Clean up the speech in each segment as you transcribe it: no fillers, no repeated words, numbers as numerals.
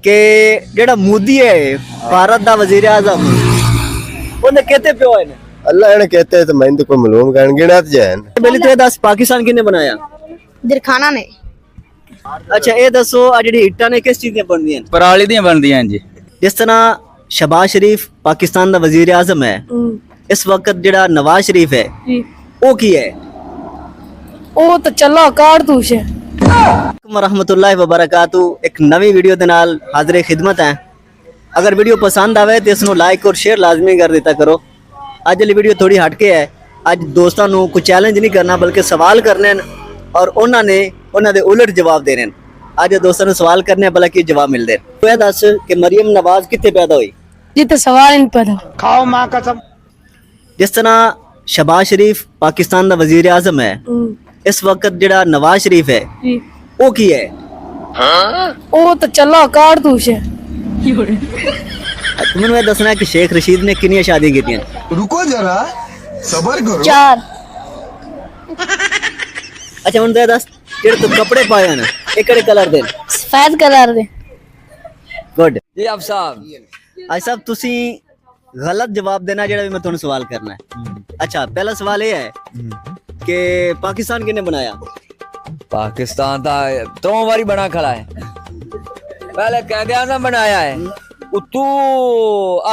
कि जेड़ा मोदी है भारत दा वजीर आजम उन्हें कहते प्यो है अल्लाह ने कहते हैं तो मैं तो कोई मालूम कर गिनत जैन पहले तो ये दस पाकिस्तान किने बनाया दिरखाना ने। अच्छा ये दसो आ जेडी इट्टां ने किस चीज दी बनदियां पराली ਦੀਆਂ ਬਣਦੀਆਂ जी। जिस तरह शहबाज शरीफ पाकिस्तान दा वजीर आजम है इस वक्त जेड़ा नवाज शरीफ है वो की है ਉਹ ਤਾਂ ਚੱਲਾ ਕਾਰਤੂਸ ਹੈ। रहमतुल्लाहि व बरकातहू एक नवी वीडियो दे नाल हाज़िर खिदमत है। अगर वीडियो पसंद आवे तो इसनू लाइक और शेयर लाजमी कर दिता करो। अज वाली वीडियो थोड़ी हटके है, अज दोस्तों नू कोई चैलेंज नहीं करना बल्कि सवाल करने और उन्होंने उन्होंने उलट जवाब देने। अज दोस्तों नू सवाल करने भला की जवाब मिलते। तो यह दस कि मरियम नवाज कितने पैदा हुई? जिते सवाल नहीं पता। खाओ माँ कसम। जिस तरह शहबाज शरीफ पाकिस्तान का वजीर आजम है इस वक्त जेड़ा नवाज शरीफ है वो की है ਉਹ ਤਾਂ ਚੱਲਾ ਕਾਰਤੂਸ ਹੈ। तुम्हें दसना है कि शेख रशीद ने कितनी शादी की थी? रुको जरा सबर करो। 4 अच्छा मैं दस जेड़े तू कपड़े पाए ना ये केड़े कलर दे? सफेद कलर दे। गुड जी आप साहब आज साहब तुसी गलत जवाब देना जेड़ा भी मैं तुहानू सवाल करना है। अच्छा पहला सवाल ये है कि पाकिस्तान किने बनाया? पाकिस्तान का 3 बारी बना खड़ा है। पहले कैद आज़म बनाया है, उतू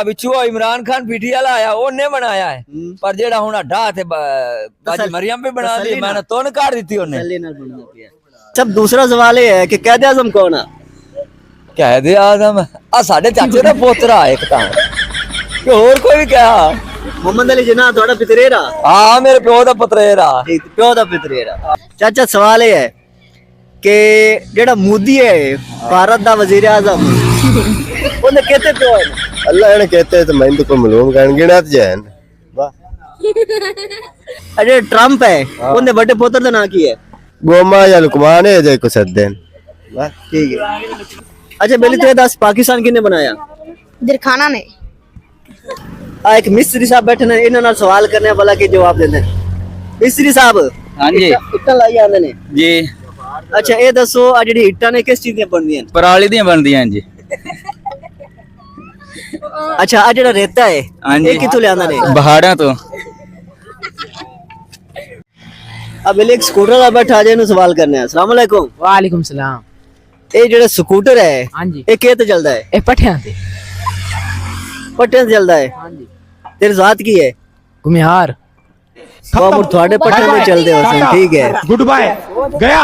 बिचू इमरान खान पीटी वाला आया उन्हें बनाया है, पर जेड़ा हुन अड्डा थे बाजी मरियम पे बना दी, मैंने तोन काट दी उन्हें। सब दूसरा सवाल ये है कि कैद आज़म कौन है? कैद आज़म आ साडे चाचे दा पोतरा एक तां कि और कोई भी क्या मोहम्मद अली जिन्ना थोड़ा पितरेरा। हां मेरे प्यो दा पुत्रेरा। प्यो दा पितरेरा। चाचा सवाल ये है कि जेड़ा मोदी है भारत दा वजीर आजम उन्हें कहते प्यो है अल्लाह ने कहते हैं तो मैं तो कोई मालूम कर गिनत जैन अरे ट्रम्प है उन्हें बड़े पुत्र दा नाम की है? गोमा या लुकमान है जे को सद्देन बस ठीक है। अच्छा पहले तो ये दस पाकिस्तान किने बनाया? दिरखाना ने। एक मिस्त्री साहब बैठे ने इन्हां नाल सवाल करने वाला के जवाब देंदे। मिस्त्री साहब हां जी इट्टां लाई आंदे ने जी। अच्छा ये दसो आ जेडी इट्टां ने किस चीज दी बनदियां? पराली ਦੀਆਂ ਬਣਦੀਆਂ जी। अच्छा आ जेड़ा रेता है ये किथों लियांदा ने? पहाड़ां तो। अब एक स्कूटर दा बैठा जे नु सवाल करने हैं। अस्सलाम वालेकुम। वालेकुम सलाम। ये जेड़ा स्कूटर है हाँ जी। ये किते चलदा है? ए पठियां ते। पट्टे से चलदा है? हाँ जी। तेरी जात की है? घुमियार। बाबू थोड़े पट्टे में चलदे हो सन ठीक है। गुड बाय गया।